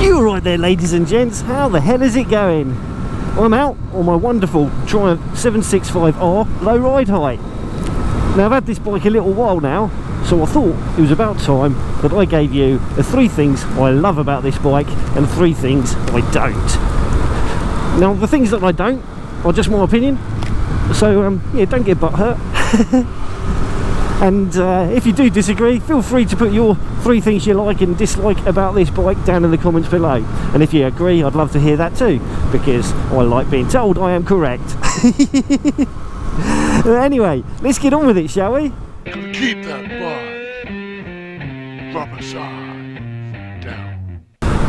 You alright there, ladies and gents? How the hell is it going? I'm out on my wonderful Triumph 765R low ride height. Now I've had this bike a little while now, so I thought it was about time that I gave you the 3 things I love about this bike and 3 things I don't. Now the things that I don't are just my opinion, so yeah, don't get butthurt. And if you do disagree, feel free to put your 3 things you like and dislike about this bike down in the comments below. And if you agree, I'd love to hear that too, because I like being told I am correct. Anyway, let's get on with it, shall we? Keep that bike. Rubber side down.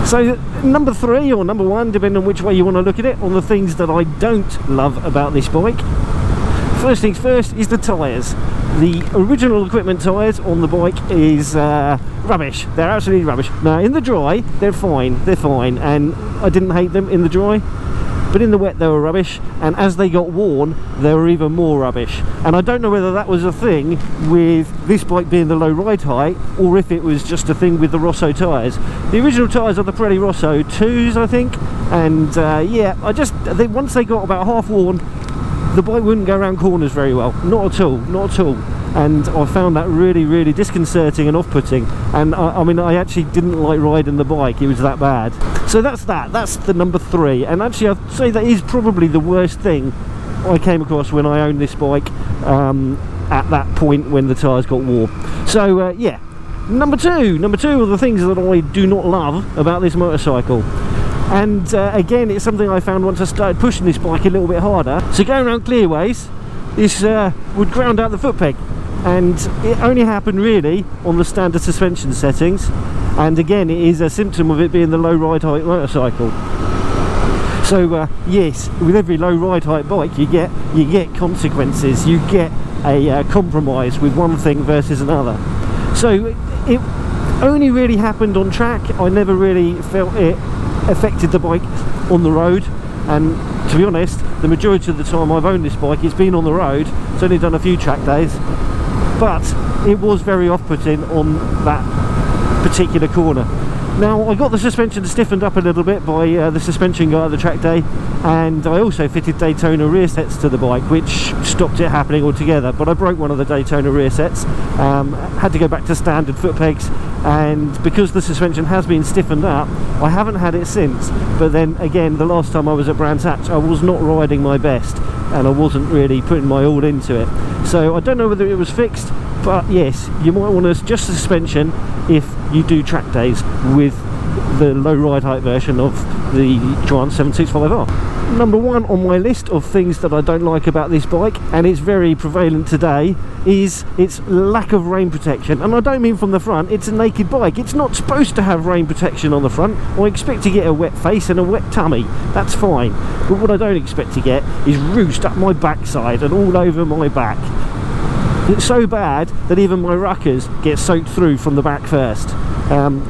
So number 3 or number 1, depending on which way you want to look at it, on the things that I don't love about this bike. First things first is the tyres. The original equipment tyres on the bike is rubbish. They're absolutely rubbish. Now in the dry, they're fine, and I didn't hate them in the dry, but in the wet they were rubbish, and as they got worn, they were even more rubbish. And I don't know whether that was a thing with this bike being the low ride height, or if it was just a thing with the Rosso tyres. The original tyres are the Pirelli Rosso 2s, I think, and yeah, once they got about half worn, the bike wouldn't go around corners very well, not at all, not at all. And I found that really, really disconcerting and off-putting. And I mean, I actually didn't like riding the bike, it was that bad. So that's the number 3. And actually I'd say that is probably the worst thing I came across when I owned this bike at that point when the tyres got worn. So yeah, number 2 are the things that I do not love about this motorcycle. And again, it's something I found once I started pushing this bike a little bit harder. So going around clearways, this would ground out the foot peg, and it only happened really on the standard suspension settings. And again, it is a symptom of it being the low ride height motorcycle. So yes, with every low ride height bike you get consequences, you get a compromise with one thing versus another. So it only really happened on track. I never really felt it affected the bike on the road, and to be honest, the majority of the time I've owned this bike, it's been on the road. It's only done a few track days, but it was very off-putting on that particular corner. Now I got the suspension stiffened up a little bit by the suspension guy at the track day, and I also fitted Daytona rear sets to the bike, which stopped it happening altogether. But I broke one of the Daytona rear sets, had to go back to standard foot pegs, and because the suspension has been stiffened up, I haven't had it since. But then again, the last time I was at Brands Hatch, I was not riding my best, and I wasn't really putting my all into it. So I don't know whether it was fixed, but yes, you might want to adjust the suspension if you do track days with the low ride height version of the Triumph 765R. Number 1 on my list of things that I don't like about this bike, and it's very prevalent today, is its lack of rain protection. And I don't mean from the front, it's a naked bike. It's not supposed to have rain protection on the front. I expect to get a wet face and a wet tummy, that's fine. But what I don't expect to get is roost up my backside and all over my back. It's so bad that even my ruckers get soaked through from the back first.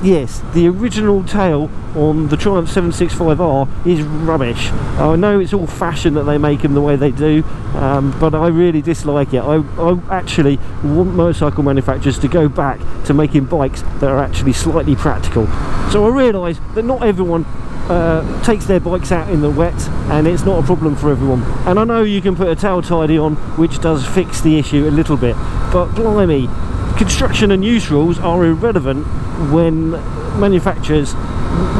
Yes, the original tail on the Triumph 765R is rubbish. I know it's all fashion that they make them the way they do, but I really dislike it. I actually want motorcycle manufacturers to go back to making bikes that are actually slightly practical. So I realise that not everyone takes their bikes out in the wet, and it's not a problem for everyone. And I know you can put a tail tidy on, which does fix the issue a little bit, but blimey, construction and use rules are irrelevant when manufacturers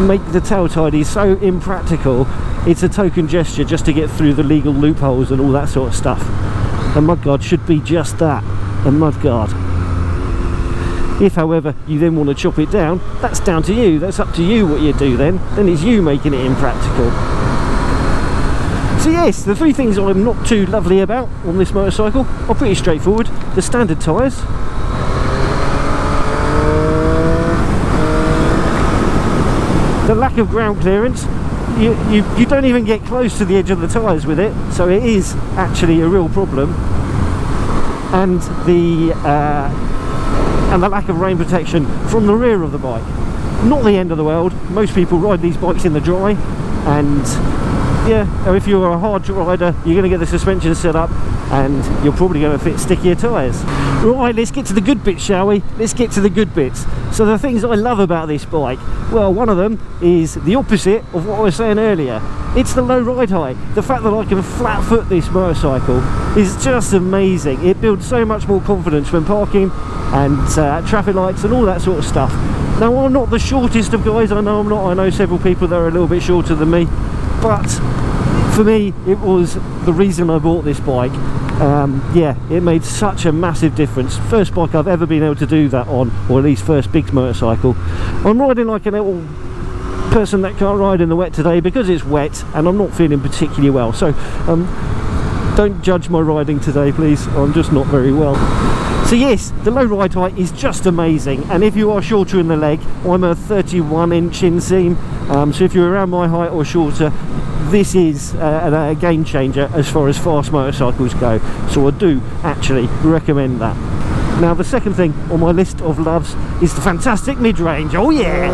make the tail tidy so impractical. It's a token gesture just to get through the legal loopholes and all that sort of stuff. A mudguard should be just that, a mudguard. If however you then want to chop it down, that's down to you, that's up to you what you do then it's you making it impractical. So yes, the 3 things I'm not too lovely about on this motorcycle are pretty straightforward. The standard tyres, the lack of ground clearance. You don't even get close to the edge of the tyres with it, so it is actually a real problem. And the lack of rain protection from the rear of the bike. Not the end of the world. Most people ride these bikes in the dry, and yeah, or if you're a hard rider, you're going to get the suspension set up and you're probably going to fit stickier tyres. Right, let's get to the good bits, shall we? Let's get to the good bits. So the things I love about this bike, well, one of them is the opposite of what I was saying earlier. It's the low ride height. The fact that I can flat foot this motorcycle is just amazing. It builds so much more confidence when parking and traffic lights and all that sort of stuff. Now, I'm not the shortest of guys, I know I'm not. I know several people that are a little bit shorter than me, but for me it was the reason I bought this bike. Yeah, it made such a massive difference. First bike I've ever been able to do that on, or at least first big motorcycle. I'm riding like a little person that can't ride in the wet today because it's wet and I'm not feeling particularly well, so don't judge my riding today, please. I'm just not very well. So yes, the low ride height is just amazing, and if you are shorter in the leg, I'm a 31-inch inseam, so if you're around my height or shorter, this is a game changer as far as fast motorcycles go, so I do actually recommend that. Now, the second thing on my list of loves is the fantastic mid-range. Oh yeah!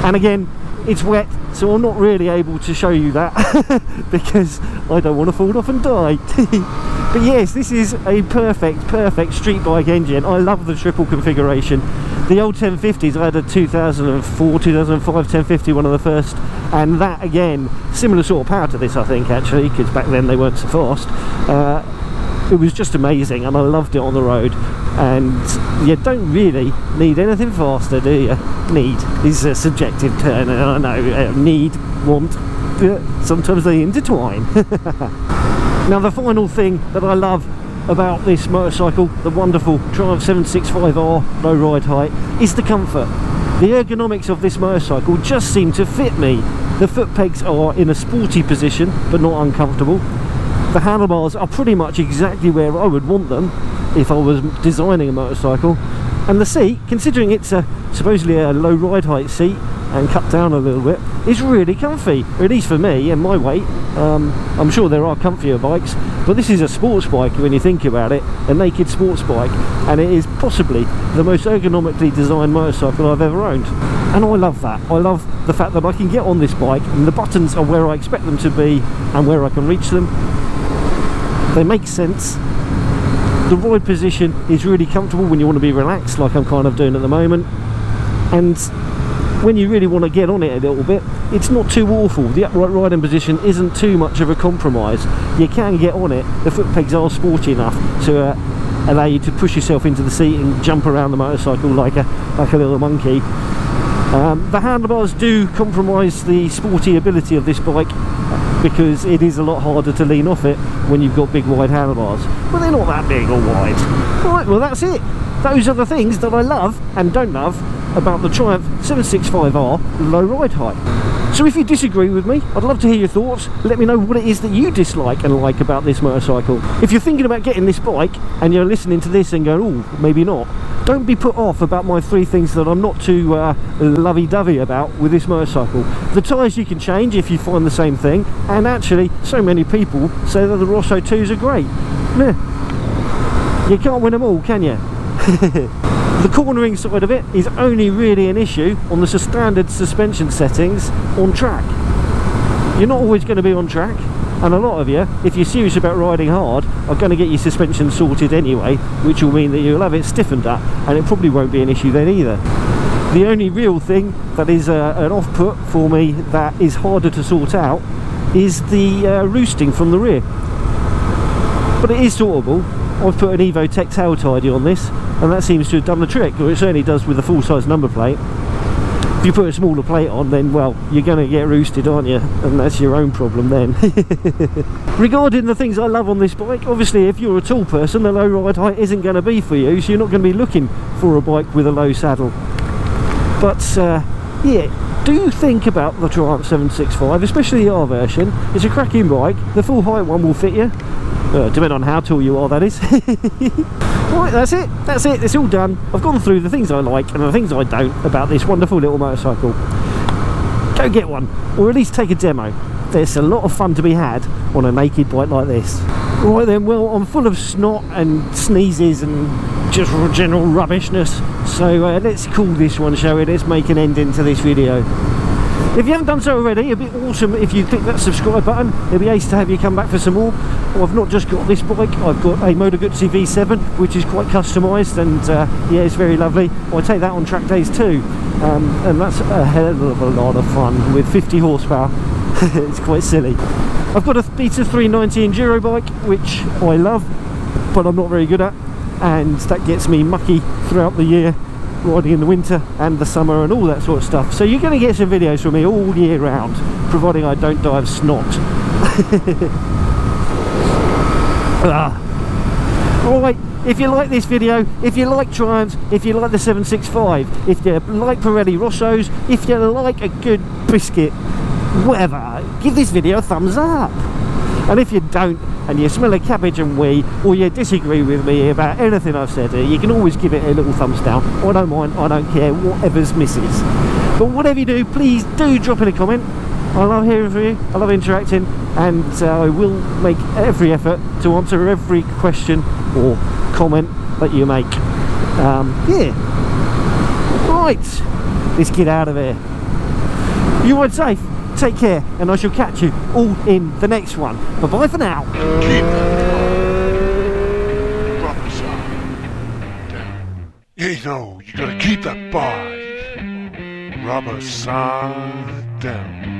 And again, it's wet, so I'm not really able to show you that because I don't want to fall off and die. But yes, this is a perfect street bike engine. I love the triple configuration. The old 1050s, I had a 2004, 2005 1050, one of the first, and that again, similar sort of power to this, I think, actually, because back then they weren't so fast. It was just amazing, and I loved it on the road. And you don't really need anything faster, do you? Need is a subjective term, and I know need, want, sometimes they intertwine. Now, the final thing that I love about this motorcycle, the wonderful Triumph 765R low ride height, is the comfort. The ergonomics of this motorcycle just seem to fit me. The foot pegs are in a sporty position but not uncomfortable. The handlebars are pretty much exactly where I would want them if I was designing a motorcycle, and the seat, considering it's supposedly a low ride height seat and cut down a little bit, is really comfy, at least for me and my weight. I'm sure there are comfier bikes, but this is a sports bike when you think about it, a naked sports bike, and it is possibly the most ergonomically designed motorcycle I've ever owned, and I love that. I love the fact that I can get on this bike and the buttons are where I expect them to be and where I can reach them. They make sense. The ride position is really comfortable when you want to be relaxed, like I'm kind of doing at the moment, and when you really want to get on it a little bit, it's not too awful. The upright riding position isn't too much of a compromise. You can get on it. The foot pegs are sporty enough to allow you to push yourself into the seat and jump around the motorcycle like a little monkey. The handlebars do compromise the sporty ability of this bike because it is a lot harder to lean off it when you've got big wide handlebars, but they're not that big or wide. Right, well, that's it. Those are the things that I love and don't love about the Triumph 765R low ride height. So if you disagree with me, I'd love to hear your thoughts. Let me know what it is that you dislike and like about this motorcycle. If you're thinking about getting this bike and you're listening to this and going, oh, maybe not, don't be put off about my 3 things that I'm not too lovey-dovey about with this motorcycle. The tyres you can change if you find the same thing, and actually so many people say that the Rosso 2s are great. You can't win them all, can you? The cornering side of it is only really an issue on the standard suspension settings on track. You're not always going to be on track, and a lot of you, if you're serious about riding hard, are going to get your suspension sorted anyway, which will mean that you'll have it stiffened up, and it probably won't be an issue then either. The only real thing that is an off-put for me that is harder to sort out is the roosting from the rear. But it is sortable. I've put an EvoTech tail tidy on this, and that seems to have done the trick, or it certainly does with a full-size number plate. If you put a smaller plate on, then, well, you're going to get roosted, aren't you? And that's your own problem then. Regarding the things I love on this bike, obviously if you're a tall person, the low ride height isn't going to be for you, so you're not going to be looking for a bike with a low saddle. But, yeah, do think about the Triumph 765, especially the R version. It's a cracking bike. The full height one will fit you. Depending on how tall you are, that is. Right, that's it, it's all done. I've gone through the things I like and the things I don't about this wonderful little motorcycle. Go get one, or at least take a demo. There's a lot of fun to be had on a naked bike like this. Right then, well, I'm full of snot and sneezes and just general rubbishness, so let's call this one, shall we? Let's make an ending to this video. If you haven't done so already, it'd be awesome if you click that subscribe button. It'd be ace to have you come back for some more. I've not just got this bike, I've got a Moto Guzzi V7, which is quite customised, and yeah, it's very lovely. I take that on track days too, and that's a hell of a lot of fun with 50 horsepower. It's quite silly. I've got a Beta 390 enduro bike, which I love, but I'm not very good at, and that gets me mucky throughout the year, riding in the winter and the summer and all that sort of stuff. So you're going to get some videos from me all year round, providing I don't die of snot. Alright, if you like this video, if you like Triumphs, if you like the 765, if you like Pirelli Rossos, if you like a good biscuit, whatever, give this video a thumbs up. And if you don't, and you smell a cabbage and wee, or you disagree with me about anything I've said here, you can always give it a little thumbs down. I don't mind, I don't care, whatever's misses. But whatever you do, please do drop in a comment. I love hearing from you, I love interacting, and I will make every effort to answer every question or comment that you make. Yeah. Right, let's get out of here. You ride safe. Take care, and I shall catch you all in the next one. Bye bye for now. Keep that rubber side down. You know, you gotta keep that bike rubber side down.